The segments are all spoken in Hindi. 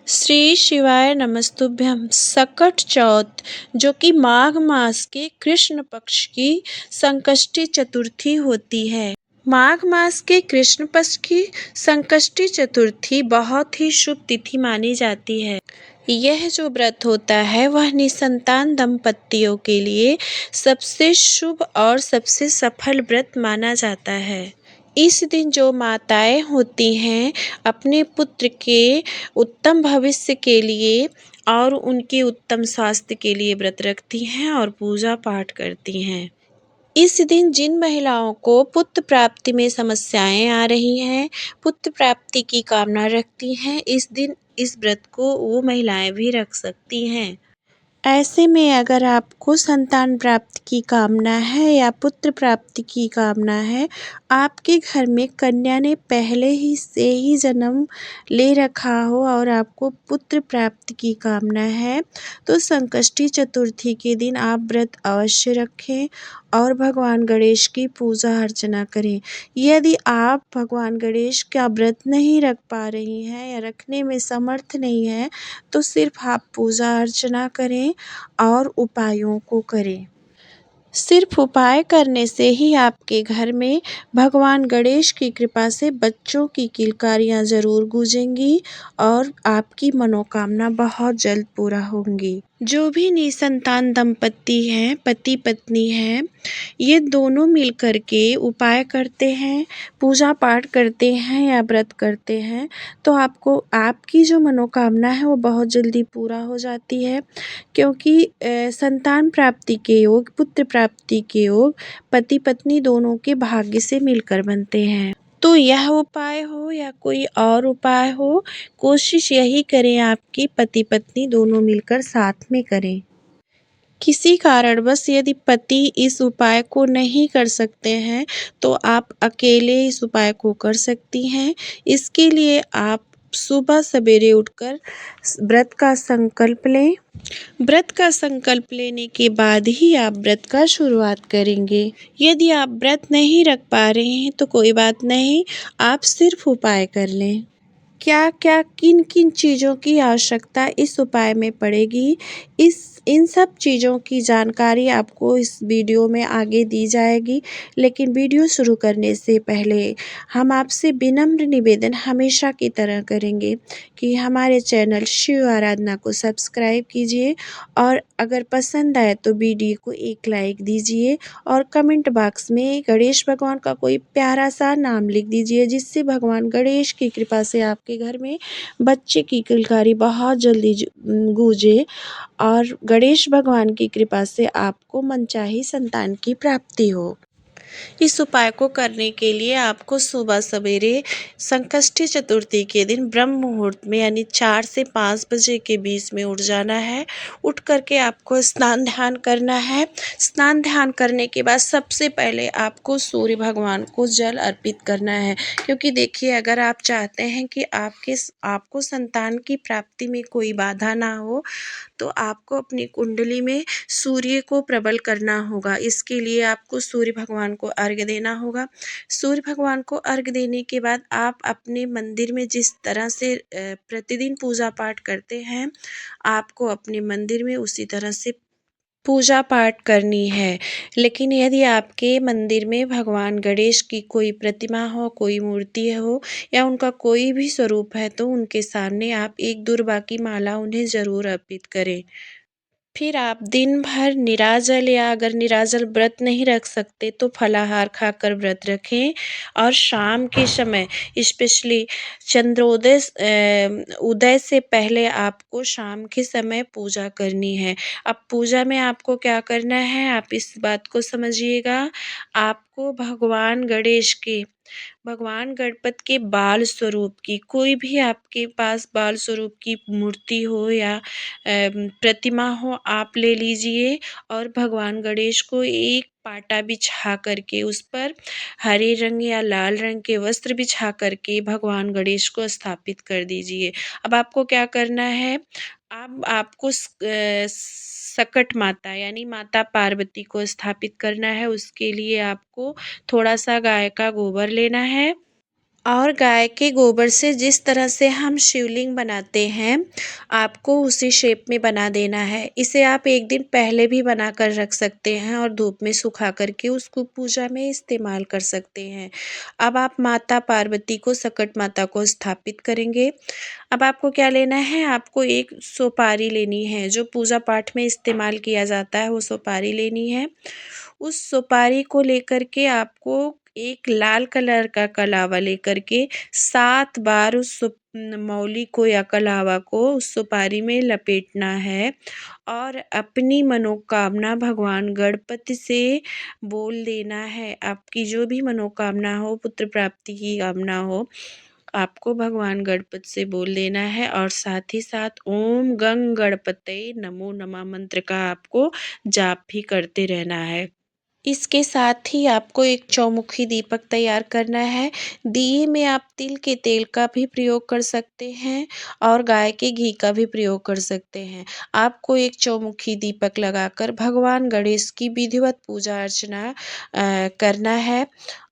श्री शिवाय नमस्तुभ्यं। सकट चौथ, जो कि माघ मास के कृष्ण पक्ष की संकष्टी चतुर्थी होती है। माघ मास के कृष्ण पक्ष की संकष्टी चतुर्थी बहुत ही शुभ तिथि मानी जाती है। यह जो व्रत होता है वह निसंतान दंपतियों के लिए सबसे शुभ और सबसे सफल व्रत माना जाता है। इस दिन जो माताएं होती हैं अपने पुत्र के उत्तम भविष्य के लिए और उनके उत्तम स्वास्थ्य के लिए व्रत रखती हैं और पूजा पाठ करती हैं। इस दिन जिन महिलाओं को पुत्र प्राप्ति में समस्याएं आ रही हैं, पुत्र प्राप्ति की कामना रखती हैं, इस दिन इस व्रत को वो महिलाएं भी रख सकती हैं। ऐसे में अगर आपको संतान प्राप्ति की कामना है या पुत्र प्राप्ति की कामना है, आपके घर में कन्या ने पहले ही से ही जन्म ले रखा हो और आपको पुत्र प्राप्ति की कामना है, तो संकष्टी चतुर्थी के दिन आप व्रत अवश्य रखें और भगवान गणेश की पूजा अर्चना करें। यदि आप भगवान गणेश का व्रत नहीं रख पा रही हैं या रखने में समर्थ नहीं हैं, तो सिर्फ आप पूजा अर्चना करें और उपायों को करें। सिर्फ उपाय करने से ही आपके घर में भगवान गणेश की कृपा से बच्चों की किलकारियाँ ज़रूर गूंजेंगी और आपकी मनोकामना बहुत जल्द पूरा होंगी। जो भी निसंतान दंपति हैं, पति पत्नी हैं, ये दोनों मिल कर के उपाय करते हैं, पूजा पाठ करते हैं या व्रत करते हैं, तो आपको आपकी जो मनोकामना है वो बहुत जल्दी पूरा हो जाती है। क्योंकि संतान प्राप्ति के योग, पुत्र प्राप्ति के योग पति पत्नी दोनों के भाग्य से मिलकर बनते हैं। तो यह उपाय हो या कोई और उपाय हो, कोशिश यही करें आपकी पति पत्नी दोनों मिलकर साथ में करें। किसी कारणवश यदि पति इस उपाय को नहीं कर सकते हैं, तो आप अकेले इस उपाय को कर सकती हैं। इसके लिए आप सुबह सवेरे उठकर व्रत का संकल्प लें। व्रत का संकल्प लेने के बाद ही आप व्रत का शुरुआत करेंगे। यदि आप व्रत नहीं रख पा रहे हैं तो कोई बात नहीं, आप सिर्फ उपाय कर लें। क्या क्या किन किन चीज़ों की आवश्यकता इस उपाय में पड़ेगी, इन सब चीज़ों की जानकारी आपको इस वीडियो में आगे दी जाएगी। लेकिन वीडियो शुरू करने से पहले हम आपसे विनम्र निवेदन हमेशा की तरह करेंगे कि हमारे चैनल शिव आराधना को सब्सक्राइब कीजिए और अगर पसंद आए तो वीडियो को एक लाइक दीजिए और कमेंट बॉक्स में गणेश भगवान का कोई प्यारा सा नाम लिख दीजिए, जिससे भगवान गणेश की कृपा से आपके घर में बच्चे की किलकारी बहुत जल्दी गूंजे और गणेश भगवान की कृपा से आपको मनचाही संतान की प्राप्ति हो। इस उपाय को करने के लिए आपको सुबह सवेरे संकष्टी चतुर्थी के दिन ब्रह्म मुहूर्त में यानी 4 से 5 बजे के बीच में उठ जाना है। उठ करके आपको स्नान ध्यान करना है। स्नान ध्यान करने के बाद सबसे पहले आपको सूर्य भगवान को जल अर्पित करना है, क्योंकि देखिए अगर आप चाहते हैं कि आपको संतान की प्राप्ति में कोई बाधा ना हो, तो आपको अपनी कुंडली में सूर्य को प्रबल करना होगा। इसके लिए आपको सूर्य भगवान को अर्घ्य देना होगा। सूर्य भगवान को अर्घ्य देने के बाद आप अपने मंदिर में जिस तरह से प्रतिदिन पूजा पाठ करते हैं, आपको अपने मंदिर में उसी तरह से पूजा पाठ करनी है। लेकिन यदि आपके मंदिर में भगवान गणेश की कोई प्रतिमा हो, कोई मूर्ति हो या उनका कोई भी स्वरूप है, तो उनके सामने आप एक दुर्वा की माला उन्हें ज़रूर अर्पित करें। फिर आप दिन भर निराजल या अगर निराजल व्रत नहीं रख सकते तो फलाहार खाकर व्रत रखें और शाम के समय स्पेशली चंद्रोदय उदय से पहले आपको शाम के समय पूजा करनी है। अब पूजा में आपको क्या करना है, आप इस बात को समझिएगा। आपको भगवान गणपति के बाल स्वरूप की कोई भी आपके पास बाल स्वरूप की मूर्ति हो या प्रतिमा हो, आप ले लीजिए और भगवान गणेश को एक पाटा बिछा करके उस पर हरे रंग या लाल रंग के वस्त्र बिछा करके भगवान गणेश को स्थापित कर दीजिए। अब आपको क्या करना है, अब आपको सकट माता यानी माता पार्वती को स्थापित करना है। उसके लिए आपको थोड़ा सा गाय का गोबर लेना है और गाय के गोबर से जिस तरह से हम शिवलिंग बनाते हैं, आपको उसी शेप में बना देना है। इसे आप एक दिन पहले भी बना कर रख सकते हैं और धूप में सुखा कर के उसको पूजा में इस्तेमाल कर सकते हैं। अब आप माता पार्वती को, सकट माता को स्थापित करेंगे। अब आपको क्या लेना है, आपको एक सुपारी लेनी है, जो पूजा पाठ में इस्तेमाल किया जाता है वो सुपारी लेनी है। उस सुपारी को लेकर के आपको एक लाल कलर का कलावा लेकर के 7 बार उस मौली को या कलावा को उस सुपारी में लपेटना है और अपनी मनोकामना भगवान गणपति से बोल देना है। आपकी जो भी मनोकामना हो, पुत्र प्राप्ति की कामना हो, आपको भगवान गणपति से बोल देना है और साथ ही साथ ओम गंग गणपतये नमो नमः मंत्र का आपको जाप भी करते रहना है। इसके साथ ही आपको एक चौमुखी दीपक तैयार करना है। दिए में आप तिल के तेल का भी प्रयोग कर सकते हैं और गाय के घी का भी प्रयोग कर सकते हैं। आपको एक चौमुखी दीपक लगाकर भगवान गणेश की विधिवत पूजा अर्चना करना है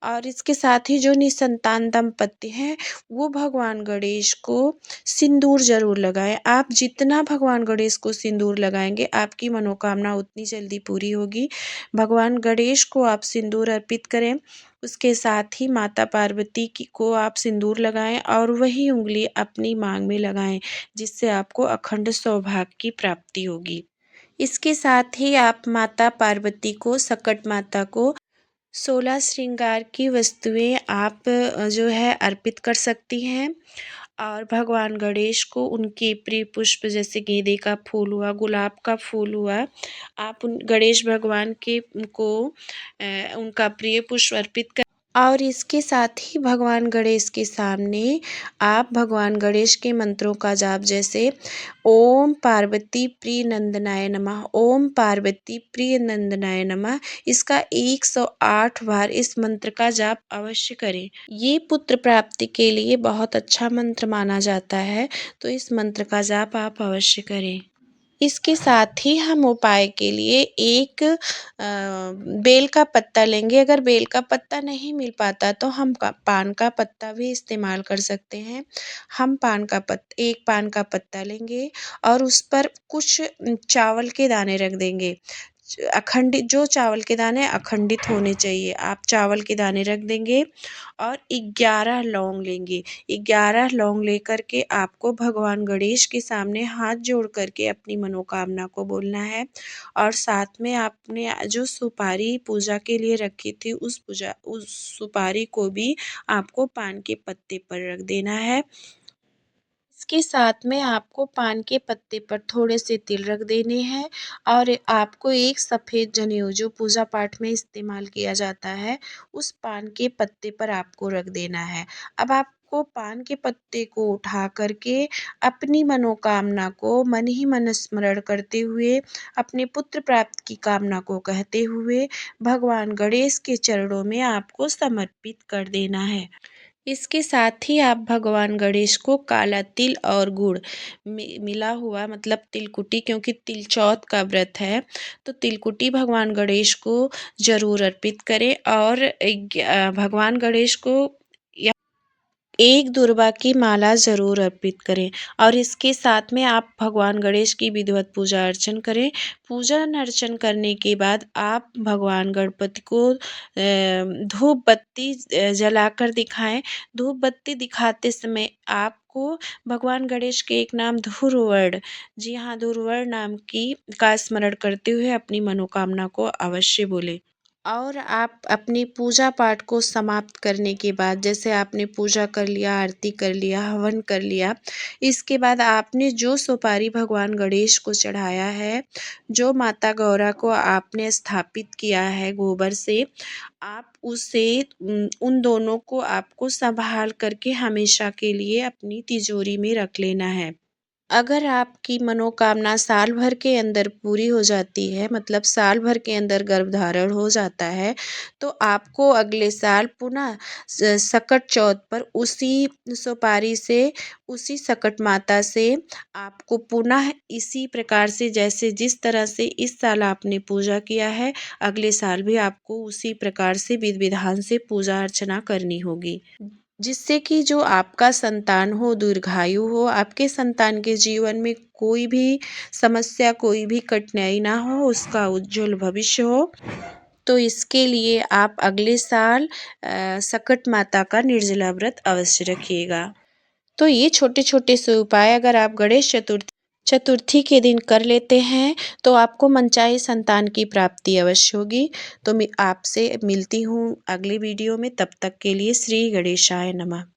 और इसके साथ ही जो निसंतान दंपत्ति हैं, वो भगवान गणेश को सिंदूर ज़रूर लगाएँ। आप जितना भगवान गणेश को सिंदूर लगाएंगे, आपकी मनोकामना उतनी जल्दी पूरी होगी। भगवान गणेश को आप सिंदूर अर्पित करें, उसके साथ ही माता पार्वती की को आप सिंदूर लगाएं और वही उंगली अपनी मांग में लगाएं, जिससे आपको अखंड सौभाग्य की प्राप्ति होगी। इसके साथ ही आप माता पार्वती को, सकट माता को 16 श्रृंगार की वस्तुएं आप जो है अर्पित कर सकती हैं और भगवान गणेश को उनके प्रिय पुष्प जैसे गेंदे का फूल हुआ, गुलाब का फूल हुआ, आप उन गणेश भगवान के को उनका प्रिय पुष्प अर्पित कर और इसके साथ ही भगवान गणेश के सामने आप भगवान गणेश के मंत्रों का जाप, जैसे ओम पार्वती प्रिय नंदनाय नमः, ओम पार्वती प्रिय नंदनाय नमः, इसका 108 बार इस मंत्र का जाप अवश्य करें। ये पुत्र प्राप्ति के लिए बहुत अच्छा मंत्र माना जाता है, तो इस मंत्र का जाप आप अवश्य करें। इसके साथ ही हम उपाय के लिए एक बेल का पत्ता लेंगे। अगर बेल का पत्ता नहीं मिल पाता तो हम पान का पत्ता भी इस्तेमाल कर सकते हैं। हम एक पान का पत्ता लेंगे और उस पर कुछ चावल के दाने रख देंगे। अखंडित जो चावल के दाने अखंडित होने चाहिए, आप चावल के दाने रख देंगे और 11 लौंग लेंगे। 11 लौंग लेकर के आपको भगवान गणेश के सामने हाथ जोड़ करके अपनी मनोकामना को बोलना है और साथ में आपने जो सुपारी पूजा के लिए रखी थी, उस सुपारी को भी आपको पान के पत्ते पर रख देना है। इसके साथ में आपको पान के पत्ते पर थोड़े से तिल रख देने हैं और आपको एक सफ़ेद जनेऊ जो पूजा पाठ में इस्तेमाल किया जाता है, उस पान के पत्ते पर आपको रख देना है। अब आपको पान के पत्ते को उठा करके अपनी मनोकामना को मन ही मन स्मरण करते हुए, अपने पुत्र प्राप्ति की कामना को कहते हुए भगवान गणेश के चरणों में आपको समर्पित कर देना है। इसके साथ ही आप भगवान गणेश को काला तिल और गुड़ मिला हुआ, मतलब तिलकुटी, क्योंकि तिल चौथ का व्रत है, तो तिलकुटी भगवान गणेश को ज़रूर अर्पित करें और भगवान गणेश को एक दुर्वा की माला ज़रूर अर्पित करें और इसके साथ में आप भगवान गणेश की विधिवत पूजा अर्चन करें। पूजन अर्चन करने के बाद आप भगवान गणपति को धूप बत्ती जलाकर दिखाएं। धूप बत्ती दिखाते समय आपको भगवान गणेश के एक नाम धुर्वर्ण, जी हाँ, धुर्वर्ण नाम का स्मरण करते हुए अपनी मनोकामना को अवश्य बोलें। और आप अपनी पूजा पाठ को समाप्त करने के बाद, जैसे आपने पूजा कर लिया, आरती कर लिया, हवन कर लिया, इसके बाद आपने जो सुपारी भगवान गणेश को चढ़ाया है, जो माता गौरा को आपने स्थापित किया है गोबर से, आप उसे उन दोनों को आपको संभाल करके हमेशा के लिए अपनी तिजोरी में रख लेना है। अगर आपकी मनोकामना साल भर के अंदर पूरी हो जाती है, मतलब साल भर के अंदर गर्भधारण हो जाता है, तो आपको अगले साल पुनः सकट चौथ पर उसी सुपारी से, उसी सकट माता से आपको पुनः इसी प्रकार से, जैसे जिस तरह से इस साल आपने पूजा किया है, अगले साल भी आपको उसी प्रकार से विधि विधान से पूजा अर्चना करनी होगी। जिससे कि जो आपका संतान हो दीर्घायु हो, आपके संतान के जीवन में कोई भी समस्या, कोई भी कठिनाई ना हो, उसका उज्जवल भविष्य हो। तो इसके लिए आप अगले साल सकट माता का निर्जला व्रत अवश्य रखिएगा। तो ये छोटे-छोटे से उपाय अगर आप गणेश चतुर्थी के दिन कर लेते हैं, तो आपको मनचाहे संतान की प्राप्ति अवश्य होगी। तो मैं आपसे मिलती हूँ अगले वीडियो में, तब तक के लिए श्री गणेशाय नमः।